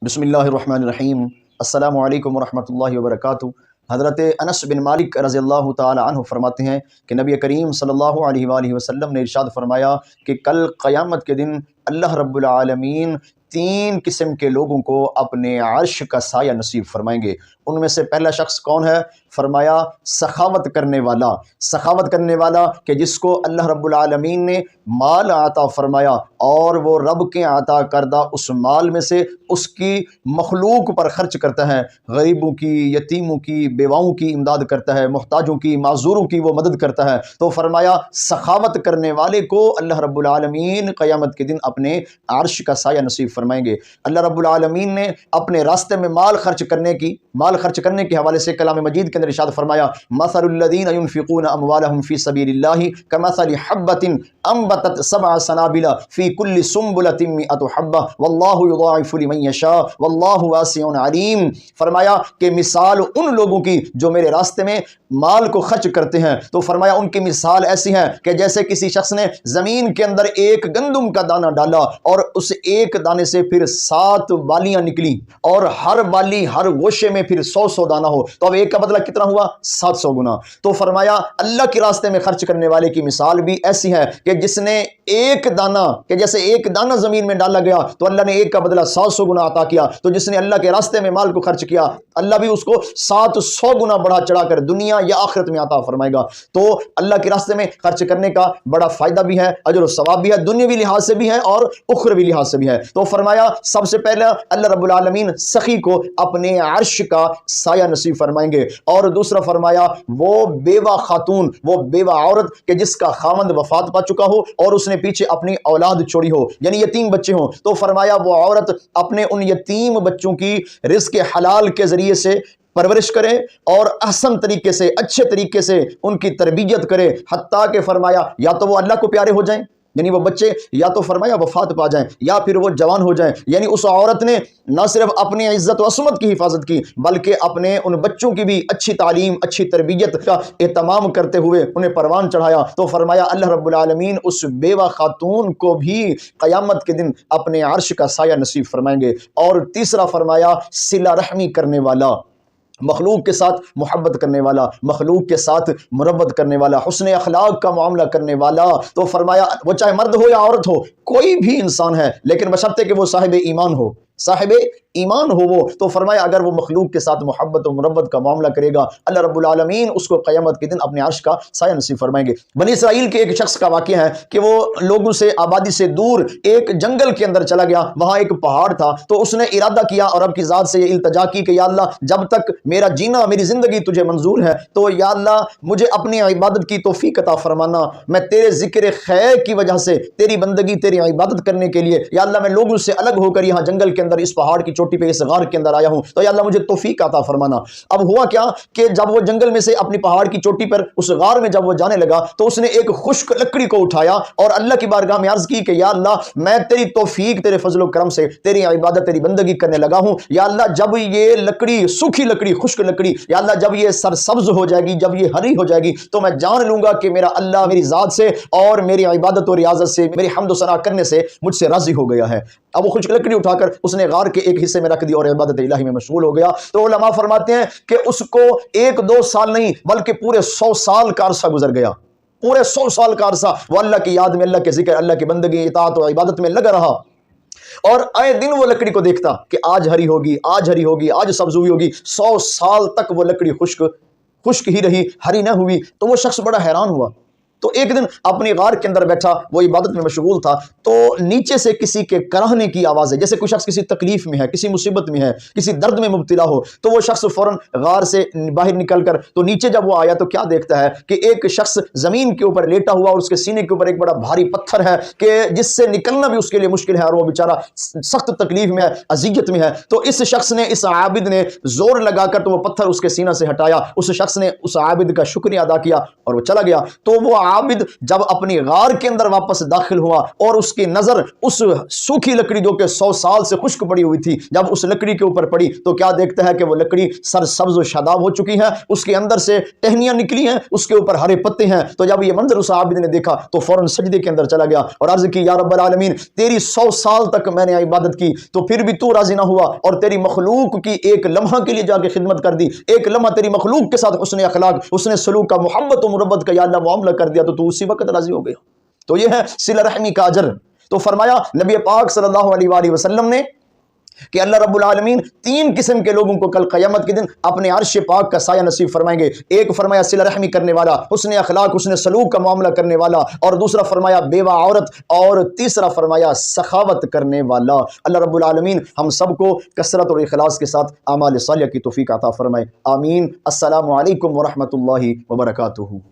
بسم اللہ الرحمن الرحیم۔ السلام علیکم ورحمۃ اللہ وبرکاتہ۔ حضرت انس بن مالک رضی اللہ تعالی عنہ فرماتے ہیں کہ نبی کریم صلی اللہ علیہ وآلہ وسلم نے ارشاد فرمایا کہ کل قیامت کے دن اللہ رب العالمین 3 قسم کے لوگوں کو اپنے عرش کا سایہ نصیب فرمائیں گے۔ ان میں سے پہلا شخص کون ہے؟ فرمایا سخاوت کرنے والا۔ سخاوت کرنے والا کہ جس کو اللہ رب العالمین نے مال عطا فرمایا اور وہ رب کے عطا کردہ اس مال میں سے اس کی مخلوق پر خرچ کرتا ہے، غریبوں کی، یتیموں کی، بیواؤں کی امداد کرتا ہے، محتاجوں کی، معذوروں کی وہ مدد کرتا ہے۔ تو فرمایا سخاوت کرنے والے کو اللہ رب العالمین قیامت کے دن اپنے عرش کا سایہ نصیب فرمائیں گے۔ اللہ رب العالمین نے اپنے راستے میں مال خرچ کرنے کے حوالے سے کلام مجید کے اندر ارشاد فرمایا مثل الذین ينفقون اموالهم فی سبیل اللہ کمثل حبۃ انبتت 7 سنابل فی کل سنبلۃ 100 حبۃ واللہ یضاعف لمن یشاء واللہ واسع علیم۔ فرمایا کہ مثال ان لوگوں کی جو میرے راستے میں مال کو خرچ کرتے ہیں، تو فرمایا ان کی مثال ایسی ہے کہ جیسے کسی شخص نے زمین کے اندر ایک گندم کا دانہ ڈالا اور اس ایک دانے سے پھر 7 بالیاں نکلی اور ہر بالی ہر گوشے میں پھر 100 دانہ ہو، تو اب ایک کا بدلہ کتنا ہوا؟ 700 گنا۔ تو فرمایا اللہ کے راستے میں خرچ کرنے والے کی مثال بھی ایسی ہے کہ جس نے ایک دانہ، کہ جیسے ایک دانہ زمین میں ڈالا گیا تو اللہ نے ایک کا بدلہ 700 گنا عطا کیا، تو جس نے اللہ کے راستے میں مال کو خرچ کیا اللہ بھی اس کو 700 گنا بڑھا چڑھا کر دنیا یا آخرت میں عطا فرمائے گا۔ تو اللہ کے راستے میں خرچ کرنے کا بڑا فائدہ بھی ہے، اجر و ثواب بھی ہے، دنیاوی لحاظ سے بھی ہے اور اخروی لحاظ سے بھی ہے۔ تو فرمایا سب سے پہلے اللہ رب العالمین سخی کو اپنے عرش کا سایہ نصیب فرمائیں گے، اور دوسرا فرمایا وہ بیوہ خاتون، وہ بیوہ عورت کہ جس کا خاوند وفات پا چکا ہو اور اس نے پیچھے اپنی اولاد چھوڑی ہو، یعنی یتیم بچے ہوں، تو فرمایا وہ عورت اپنے ان یتیم بچوں کی رزق حلال کے ذریعے سے پرورش کرے اور احسن طریقے سے، اچھے طریقے سے ان کی تربیت کرے، حتیٰ کہ فرمایا یا تو وہ اللہ کو پیارے ہو جائیں، یعنی وہ بچے یا تو فرمایا وفات پا جائیں یا پھر وہ جوان ہو جائیں، یعنی اس عورت نے نہ صرف اپنی عزت و عصمت کی حفاظت کی بلکہ اپنے ان بچوں کی بھی اچھی تعلیم، اچھی تربیت کا اہتمام کرتے ہوئے انہیں پروان چڑھایا۔ تو فرمایا اللہ رب العالمین اس بیوہ خاتون کو بھی قیامت کے دن اپنے عرش کا سایہ نصیب فرمائیں گے۔ اور تیسرا فرمایا صلہ رحمی کرنے والا، مخلوق کے ساتھ محبت کرنے والا، مخلوق کے ساتھ مربت کرنے والا، حسن اخلاق کا معاملہ کرنے والا۔ تو فرمایا وہ چاہے مرد ہو یا عورت ہو، کوئی بھی انسان ہے، لیکن بشرطے کہ وہ صاحب ایمان ہو، صاحب ایمان ہو وہ، تو فرمایا اگر وہ مخلوق کے ساتھ محبت و مربت کا معاملہ کرے گا اللہ رب العالمین اس کو قیامت کے دن اپنے عرش کا سایہ نصیب فرمائیں گے۔ بنی اسرائیل کے ایک شخص کا واقعہ ہے کہ وہ لوگوں سے، آبادی سے دور ایک جنگل کے اندر چلا گیا، وہاں ایک پہاڑ تھا، تو اس نے ارادہ کیا اور رب کی ذات سے یہ التجا کی کہ یا اللہ جب تک میرا جینا، میری زندگی تجھے منظور ہے تو یا اللہ مجھے اپنی عبادت کی توفیق عطا فرمانا، میں تیرے ذکر خیر کی وجہ سے تیری بندگی، تیری عبادت کرنے کے لیے یا اللہ میں لوگوں سے الگ ہو کر یہاں جنگل کے اندر اس پہاڑ کی چوٹی پہ اس غار کے اندر آیا ہوں، تو یا اللہ مجھے توفیق عطا فرمانا۔ اب ہوا کیا کہ جب وہ جنگل میں سے اپنی پہاڑ کی چوٹی پر اس غار میں جب وہ جانے لگا تو اس نے ایک خشک لکڑی کو اٹھایا اور اللہ کی بارگاہ میں عرض کی کہ یا اللہ میں تیری توفیق، تیرے فضل و کرم سے تیری عبادت، تیری بندگی کرنے لگا ہوں، یا اللہ جب یہ لکڑی، سوکھی لکڑی، خشک لکڑی، یا اللہ جب یہ سرسبز ہو جائے گی، جب یہ ہری ہو جائے گی تو میں جان لوں گا کہ میرا اللہ میری ذات سے اور میری عبادت و ریاضت سے، میری حمد و ثنا کرنے سے مجھ سے راضی ہو گیا ہے۔ اب وہ خشک لکڑی اٹھا کر اس نے غار کے ایک حصے میں رکھ دی اور عبادت الہی میں مشغول ہو گیا۔ تو علماء فرماتے ہیں کہ اس کو 1-2 سال نہیں بلکہ پورے 100 سال کا عرصہ گزر گیا، پورے 100 سال کا عرصہ وہ اللہ کی یاد میں، اللہ کے ذکر، اللہ کی بندگی، اطاعت و عبادت میں لگا رہا، اور آئے دن وہ لکڑی کو دیکھتا کہ آج ہری ہوگی، آج ہری ہوگی، آج سبز ہوئی ہوگی۔ 100 سال تک وہ لکڑی خشک ہی رہی، ہری نہ ہوئی۔ تو وہ شخص بڑا حیران ہوا، تو ایک دن اپنی غار کے اندر بیٹھا، وہ عبادت میں مشغول تھا، تو نیچے سے کسی کے کراہنے کی آواز ہے، جیسے کوئی شخص کسی تکلیف میں ہے، کسی مصیبت میں ہے، کسی درد میں مبتلا ہو، تو وہ شخص فوراً غار سے باہر نکل کر تو نیچے جب وہ آیا تو کیا دیکھتا ہے کہ ایک شخص زمین کے اوپر لیٹا ہوا اور اس کے سینے کے اوپر ایک بڑا بھاری پتھر ہے کہ جس سے نکلنا بھی اس کے لیے مشکل ہے، اور وہ بیچارہ سخت تکلیف میں ہے، اذیت میں ہے۔ تو اس شخص نے، اس عابد نے زور لگا کر تو وہ پتھر اس کے سینہ سے ہٹایا، اس شخص نے اس عابد کا شکریہ ادا کیا اور وہ چلا گیا۔ تو وہ عابد جب اپنی غار کے اندر واپس داخل ہوا اور اس کی نظر اس سوکھی لکڑی جو کہ 100 سال سے خشک پڑی ہوئی تھی جب اس لکڑی کے اوپر پڑی تو کیا دیکھتا ہے کہ وہ لکڑی سرسبز و شاداب ہو چکی ہے، اس کے اندر سے ٹہنیاں نکلی ہیں، اس کے اوپر ہرے پتے ہیں۔ تو جب یہ منظر اس عابد نے دیکھا تو فوراً سجدے کے اندر چلا گیا اور عرض کی یا رب العالمین تیری 100 سال تک میں نے عبادت کی تو پھر بھی تو راضی نہ ہوا، اور تیری مخلوق کی ایک لمحہ کے لیے جا کے خدمت کر دی، ایک لمحہ تیری مخلوق کے ساتھ حسن اخلاق، حسن سلوک کا، محبت و مربت کا یا اللہ معاملہ کر دیا تو اسی وقت راضی ہو گیا۔ تو یہ ہے صلہ رحمی کا اجر۔ تو فرمایا نبی پاک صلی اللہ علیہ وآلہ وسلم نے کہ اللہ رب العالمین 3 قسم کے لوگوں کو کل قیامت کے دن اپنے عرش پاک کا سایہ نصیب فرمائیں گے۔ ایک فرمایا صلہ رحمی کرنے والا، حسن اخلاق حسن سلوک کا معاملہ کرنے والا، اور دوسرا فرمایا بیوہ عورت، اور تیسرا فرمایا سخاوت کرنے والا۔ اللہ رب العالمین ہم سب کو کثرت اور اخلاص کے ساتھ اعمال صالحہ کی توفیق عطا فرمائے، آمین۔ السلام علیکم ورحمۃ اللہ وبرکاتہ۔